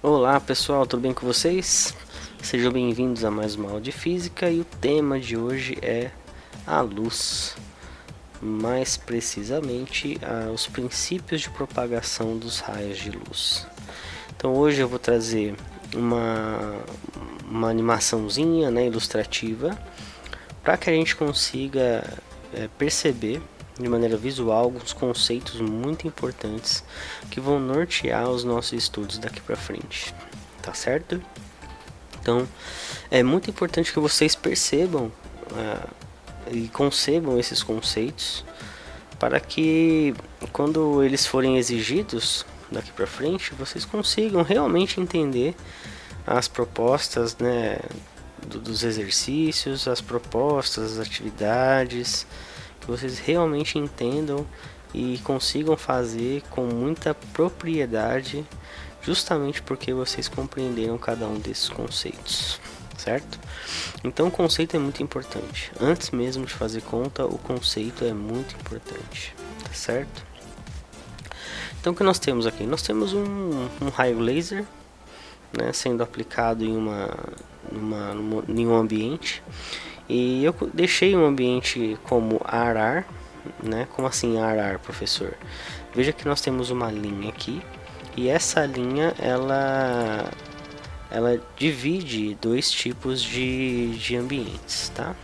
Olá pessoal, tudo bem com vocês? Sejam bem-vindos a mais uma aula de física e o tema de hoje é a luz, mais precisamente os princípios de propagação dos raios de luz. Então hoje eu vou trazer uma animaçãozinha, né, ilustrativa para que a gente consiga perceber de maneira visual alguns conceitos muito importantes que vão nortear os nossos estudos daqui para frente, tá certo? Então é muito importante que vocês percebam e concebam esses conceitos para que quando eles forem exigidos daqui para frente vocês consigam realmente entender as propostas, né, dos exercícios, as propostas, as atividades, que vocês realmente entendam e consigam fazer com muita propriedade, justamente porque vocês compreenderam cada um desses conceitos, certo? Então o conceito é muito importante. Antes mesmo de fazer conta, o conceito é muito importante, tá certo? Então o que nós temos aqui? Nós temos um raio laser, né, sendo aplicado em um ambiente, e eu deixei um ambiente como ar-ar, né? Como assim ar-ar, professor? Veja que nós temos uma linha aqui, e essa linha ela divide dois tipos de ambientes, tá?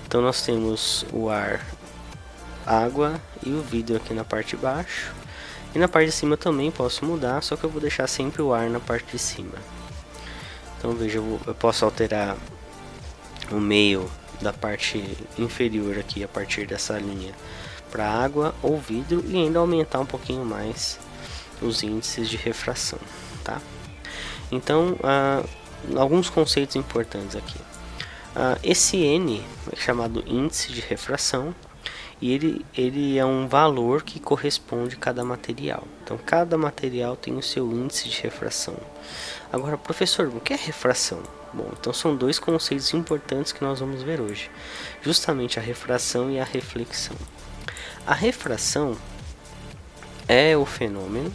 Então nós temos o ar, água e o vidro aqui na parte de baixo. E na parte de cima também posso mudar, só que eu vou deixar sempre o ar na parte de cima. Então veja, eu posso alterar o meio da parte inferior aqui a partir dessa linha para água ou vidro e ainda aumentar um pouquinho mais os índices de refração, tá? Então, alguns conceitos importantes aqui. Esse N é chamado índice de refração e ele é um valor que corresponde a cada material. Então, cada material tem o seu índice de refração. Agora, professor, o que é refração? Bom, então são dois conceitos importantes que nós vamos ver hoje. Justamente a refração e a reflexão. A refração é o fenômeno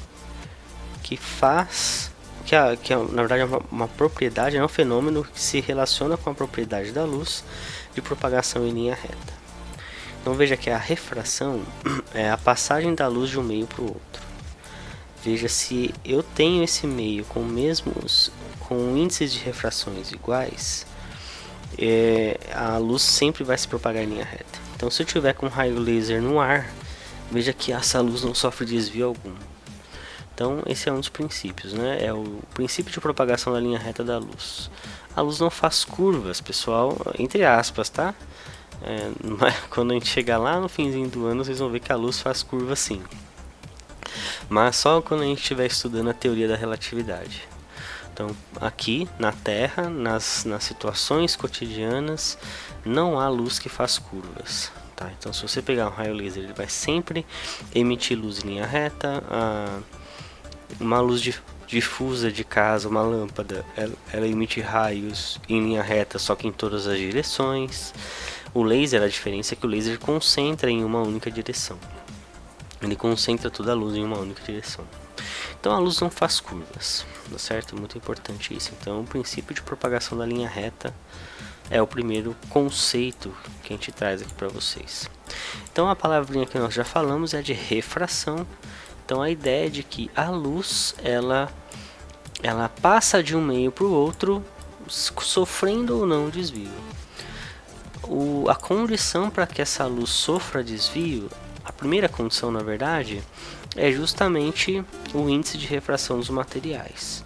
que faz... que na verdade é uma propriedade, é um fenômeno que se relaciona com a propriedade da luz de propagação em linha reta. Então veja que a refração é a passagem da luz de um meio para o outro. Veja, se eu tenho esse meio com índices de refrações iguais, a luz sempre vai se propagar em linha reta. Então se eu tiver com um raio laser no ar, veja que essa luz não sofre desvio algum. Então esse é um dos princípios, né? É o princípio de propagação da linha reta da luz. A luz não faz curvas, pessoal, entre aspas, tá? Quando a gente chegar lá no finzinho do ano, vocês vão ver que a luz faz curva sim. Mas só quando a gente estiver estudando a teoria da relatividade. Então, aqui na Terra, nas situações cotidianas, não há luz que faz curvas. Tá? Então, se você pegar um raio laser, ele vai sempre emitir luz em linha reta. Uma luz difusa de casa, uma lâmpada, ela emite raios em linha reta, só que em todas as direções. O laser, a diferença é que o laser concentra em uma única direção. Ele concentra toda a luz em uma única direção. Então a luz não faz curvas, tá certo? Muito importante isso. Então o princípio de propagação da linha reta é o primeiro conceito que a gente traz aqui para vocês. Então a palavrinha que nós já falamos é de refração. Então a ideia é de que a luz ela passa de um meio para o outro, sofrendo ou não desvio. A condição para que essa luz sofra desvio, a primeira condição na verdade, é justamente o índice de refração dos materiais.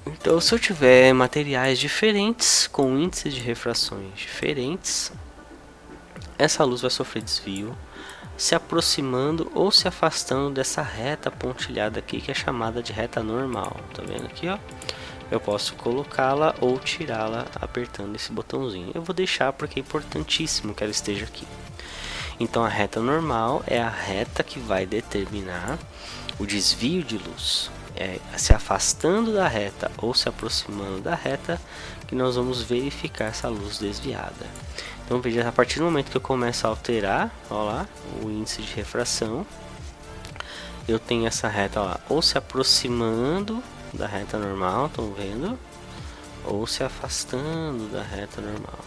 Então se eu tiver materiais diferentes, com índices de refrações diferentes, essa luz vai sofrer desvio, se aproximando ou se afastando dessa reta pontilhada aqui, que é chamada de reta normal. Tá vendo aqui, ó? Eu posso colocá-la ou tirá-la apertando esse botãozinho. Eu vou deixar porque é importantíssimo que ela esteja aqui. Então a reta normal é a reta que vai determinar o desvio de luz. É se afastando da reta ou se aproximando da reta que nós vamos verificar essa luz desviada. Então veja, a partir do momento que eu começo a alterar, ó lá, o índice de refração, eu tenho essa reta lá, ou se aproximando da reta normal, estão vendo? Ou se afastando da reta normal.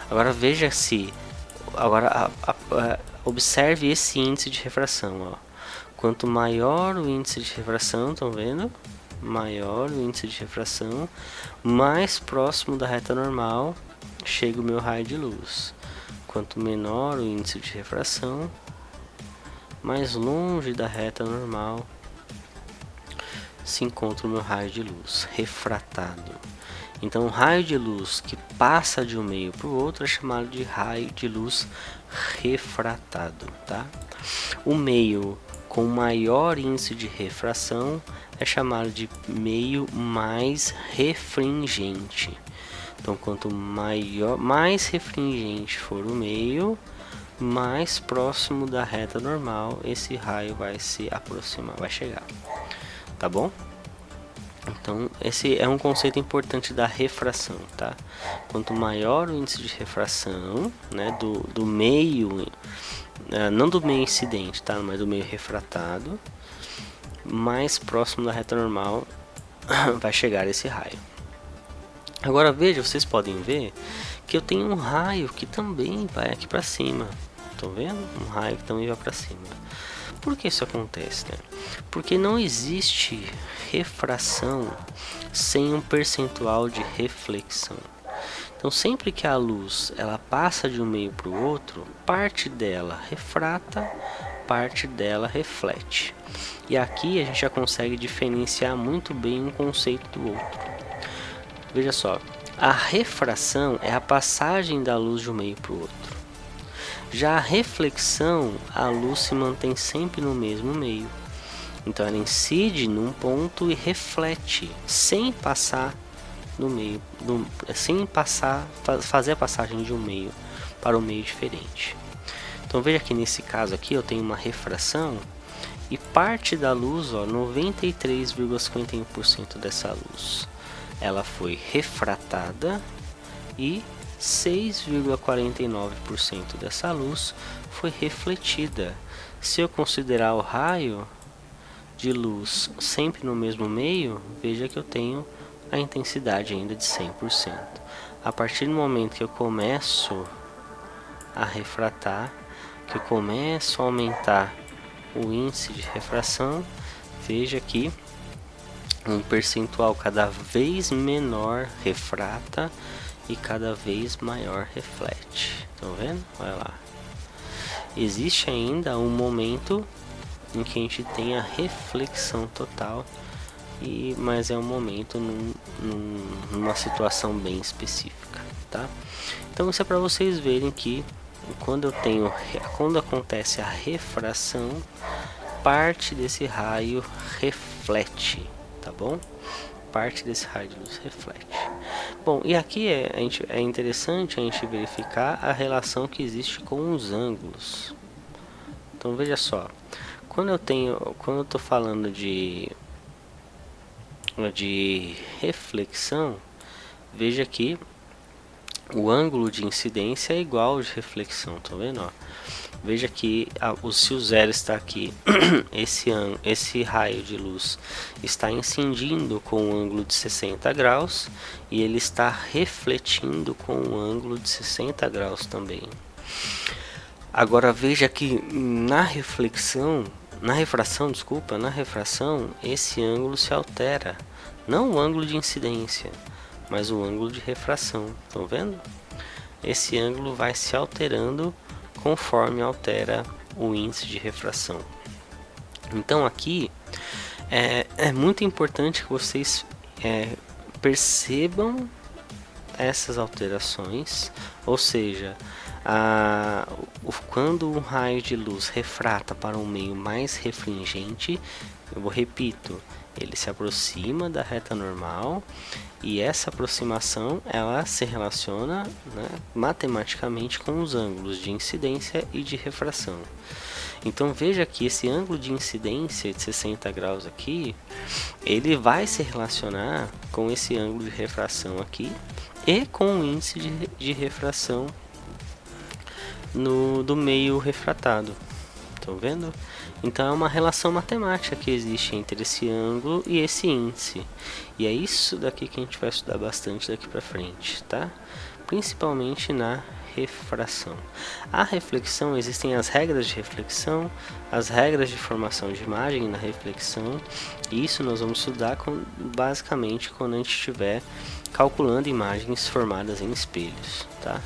Agora veja se, observe esse índice de refração, ó. Quanto maior o índice de refração, estão vendo? Maior o índice de refração, mais próximo da reta normal chega o meu raio de luz. Quanto menor o índice de refração, mais longe da reta normal se encontra o meu raio de luz refratado. Então, o raio de luz que passa de um meio para o outro é chamado de raio de luz refratado, tá? O meio com maior índice de refração é chamado de meio mais refringente. Então, quanto mais refringente for o meio, mais próximo da reta normal esse raio vai se aproximar, vai chegar, tá bom? Então, esse é um conceito importante da refração, tá? Quanto maior o índice de refração, né, do meio, não do meio incidente, tá? Mas do meio refratado, mais próximo da reta normal vai chegar esse raio. Agora veja, vocês podem ver que eu tenho um raio que também vai aqui para cima. Estão vendo? Um raio que também vai para cima. Por que isso acontece, né? Porque não existe refração sem um percentual de reflexão. Então, sempre que a luz ela passa de um meio para o outro, parte dela refrata, parte dela reflete. E aqui a gente já consegue diferenciar muito bem um conceito do outro. Veja só, a refração é a passagem da luz de um meio para o outro. Já a reflexão, a luz se mantém sempre no mesmo meio. Então ela incide num ponto e reflete, sem passar no meio, sem fazer a passagem de um meio para um meio diferente. Então veja que nesse caso aqui eu tenho uma refração e parte da luz, 93,51% dessa luz, ela foi refratada e 6,49% dessa luz foi refletida. Se eu considerar o raio de luz sempre no mesmo meio, veja que eu tenho a intensidade ainda de 100%. A partir do momento que eu começo a refratar, que eu começo a aumentar o índice de refração, veja que um percentual cada vez menor refrata e cada vez maior reflete. Estão vendo? Olha lá. Existe ainda um momento em que a gente tem a reflexão total, mas é um momento numa situação bem específica, tá? Então isso é para vocês verem que quando acontece a refração, parte desse raio reflete, tá bom? Parte desse raio de luz reflete. Bom, e aqui é interessante a gente verificar a relação que existe com os ângulos. Então veja só, quando eu estou falando de reflexão, veja que o ângulo de incidência é igual ao de reflexão, tá vendo? Ó? Veja que se o zero está aqui, esse raio de luz está incidindo com um ângulo de 60 graus e ele está refletindo com um ângulo de 60 graus também. Agora veja que na refração, esse ângulo se altera, não o ângulo de incidência, mas o ângulo de refração. Estão vendo? Esse ângulo vai se alterando conforme altera o índice de refração. Então aqui é muito importante que vocês percebam essas alterações, ou seja, quando um raio de luz refrata para um meio mais refringente, eu repito, ele se aproxima da reta normal e essa aproximação ela se relaciona, né, matematicamente com os ângulos de incidência e de refração. Então veja que esse ângulo de incidência de 60 graus aqui, ele vai se relacionar com esse ângulo de refração aqui e com o índice de refração do meio refratado. Tá Estão vendo? Então é uma relação matemática que existe entre esse ângulo e esse índice. E é isso daqui que a gente vai estudar bastante daqui para frente, tá? Principalmente na refração. A reflexão, existem as regras de reflexão, as regras de formação de imagem na reflexão. E isso nós vamos estudar basicamente quando a gente estiver calculando imagens formadas em espelhos, tá?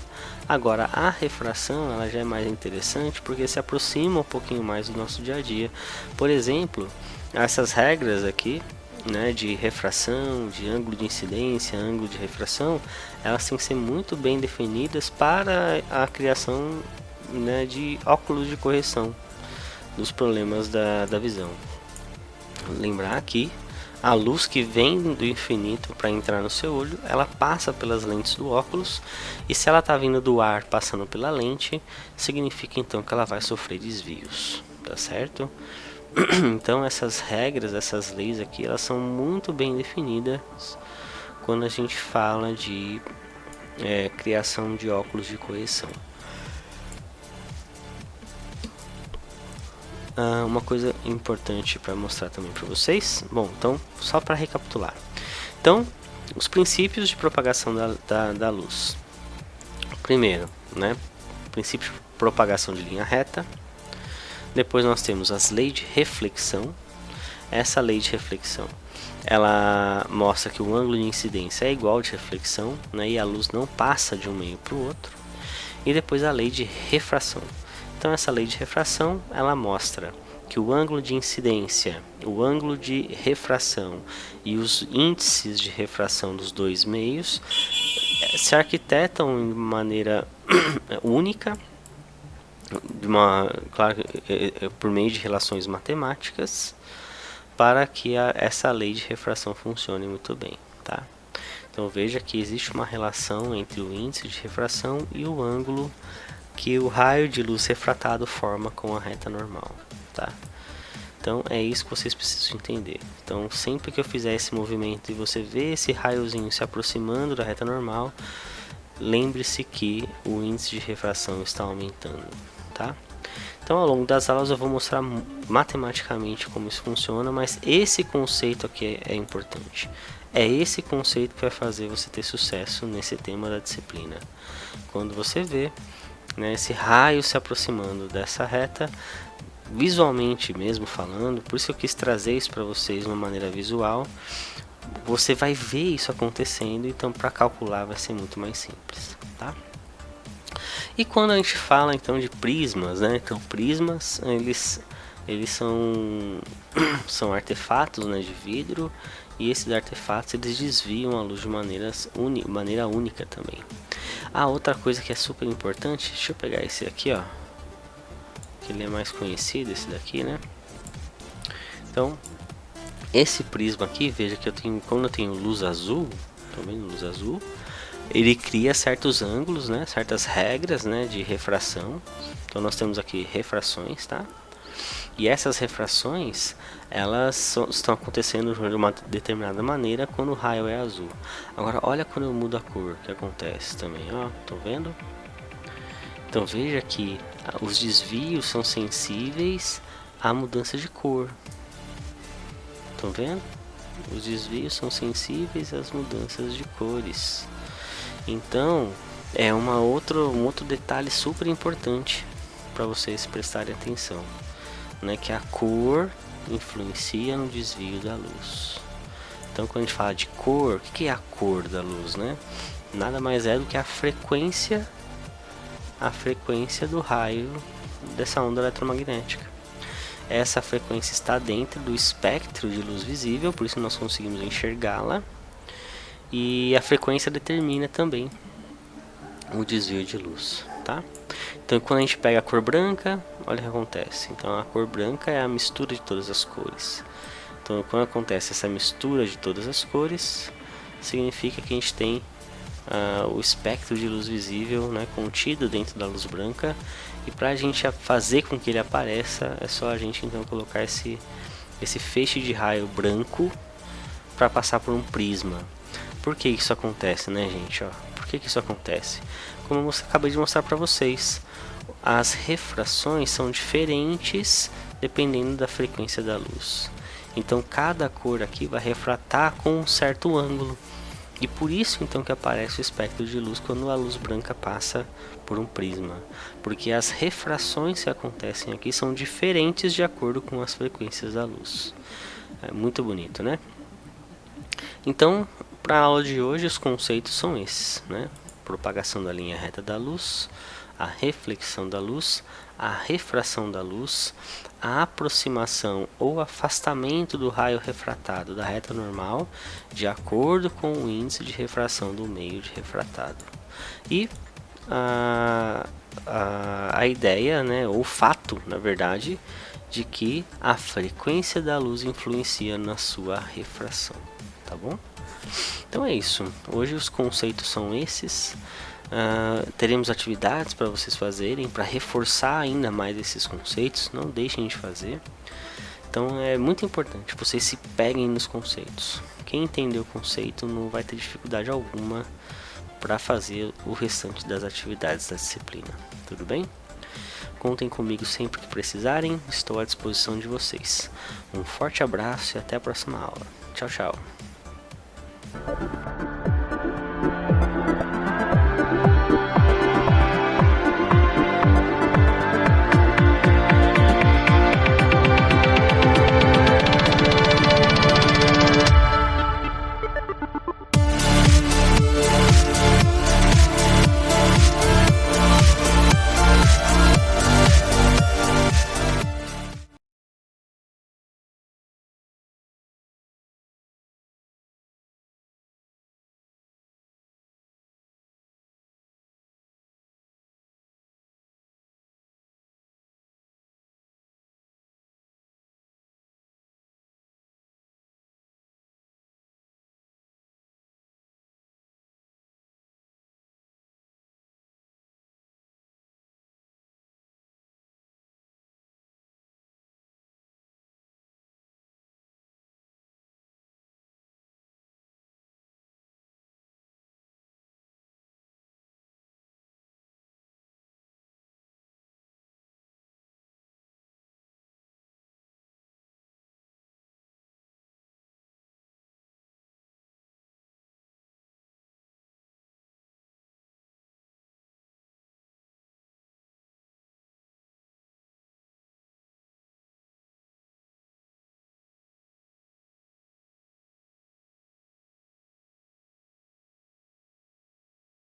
Agora, a refração ela já é mais interessante porque se aproxima um pouquinho mais do nosso dia a dia. Por exemplo, essas regras aqui, né, de refração, de ângulo de incidência, ângulo de refração, elas têm que ser muito bem definidas para a criação, né, de óculos de correção dos problemas da visão. Lembrar que a luz que vem do infinito para entrar no seu olho, ela passa pelas lentes do óculos, e se ela está vindo do ar passando pela lente, significa então que ela vai sofrer desvios, tá certo? Então essas regras, essas leis aqui, elas são muito bem definidas quando a gente fala de criação de óculos de correção. Uma coisa importante para mostrar também para vocês. Bom, então só para recapitular. Então, os princípios de propagação da luz. Primeiro, né, princípio de propagação de linha reta. Depois nós temos as leis de reflexão. Essa lei de reflexão, ela mostra que o ângulo de incidência é igual de reflexão, né, e a luz não passa de um meio para o outro. E depois a lei de refração. Então essa lei de refração, ela mostra que o ângulo de incidência, o ângulo de refração e os índices de refração dos dois meios se arquitetam de maneira única, claro, por meio de relações matemáticas, para que essa lei de refração funcione muito bem, tá? Então veja que existe uma relação entre o índice de refração e o ângulo que o raio de luz refratado forma com a reta normal, tá? Então é isso que vocês precisam entender. Então sempre que eu fizer esse movimento e você vê esse raiozinho se aproximando da reta normal, lembre-se que o índice de refração está aumentando, tá? Então ao longo das aulas eu vou mostrar matematicamente como isso funciona, mas esse conceito aqui é importante. É esse conceito que vai fazer você ter sucesso nesse tema da disciplina. Quando você vê, né, esse raio se aproximando dessa reta, visualmente mesmo falando, por isso eu quis trazer isso para vocês de uma maneira visual, você vai ver isso acontecendo, então para calcular vai ser muito mais simples, tá? E quando a gente fala então de prismas, né, então prismas eles são artefatos, né, de vidro, e esses artefatos eles desviam a luz de maneira única também. A outra coisa que é super importante, deixa eu pegar esse aqui, ó, que ele é mais conhecido, esse daqui, né? Então, esse prisma aqui, veja que quando eu tenho luz azul, tá vendo, luz azul, ele cria certos ângulos, né, certas regras, né, de refração. Então nós temos aqui refrações, tá? E essas refrações, elas estão acontecendo de uma determinada maneira quando o raio é azul. Agora olha quando eu mudo a cor, o que acontece também, ó, estão vendo? Então veja que os desvios são sensíveis à mudança de cor. Estão vendo? Os desvios são sensíveis às mudanças de cores. Então é um outro detalhe super importante para vocês prestarem atenção, né, que a cor influencia no desvio da luz. Então quando a gente fala de cor, o que é a cor da luz, né? Nada mais é do que a frequência do raio dessa onda eletromagnética. Essa frequência está dentro do espectro de luz visível, por isso nós conseguimos enxergá-la, e a frequência determina também o desvio de luz, tá? Então quando a gente pega a cor branca, olha o que acontece. Então a cor branca é a mistura de todas as cores. Então quando acontece essa mistura de todas as cores, significa que a gente tem o espectro de luz visível, né, contido dentro da luz branca. E para a gente fazer com que ele apareça, é só a gente então colocar esse feixe de raio branco para passar por um prisma. Por que isso acontece, né, gente? Ó, por que isso acontece? Como eu acabei de mostrar para vocês, as refrações são diferentes dependendo da frequência da luz. Então cada cor aqui vai refratar com um certo ângulo. E por isso então que aparece o espectro de luz quando a luz branca passa por um prisma. Porque as refrações que acontecem aqui são diferentes de acordo com as frequências da luz. É muito bonito, né? Então, para a aula de hoje, os conceitos são esses, né? Propagação da linha reta da luz, a reflexão da luz, a refração da luz, a aproximação ou afastamento do raio refratado da reta normal, de acordo com o índice de refração do meio de refratado. E a ideia, né, ou fato, na verdade, de que a frequência da luz influencia na sua refração, tá bom? Então é isso. Hoje os conceitos são esses. Teremos atividades para vocês fazerem para reforçar ainda mais esses conceitos. Não deixem de fazer. Então é muito importante vocês se peguem nos conceitos. Quem entender o conceito não vai ter dificuldade alguma para fazer o restante das atividades da disciplina. Tudo bem? Contem comigo sempre que precisarem. Estou à disposição de vocês. Um forte abraço e até a próxima aula. Tchau, tchau.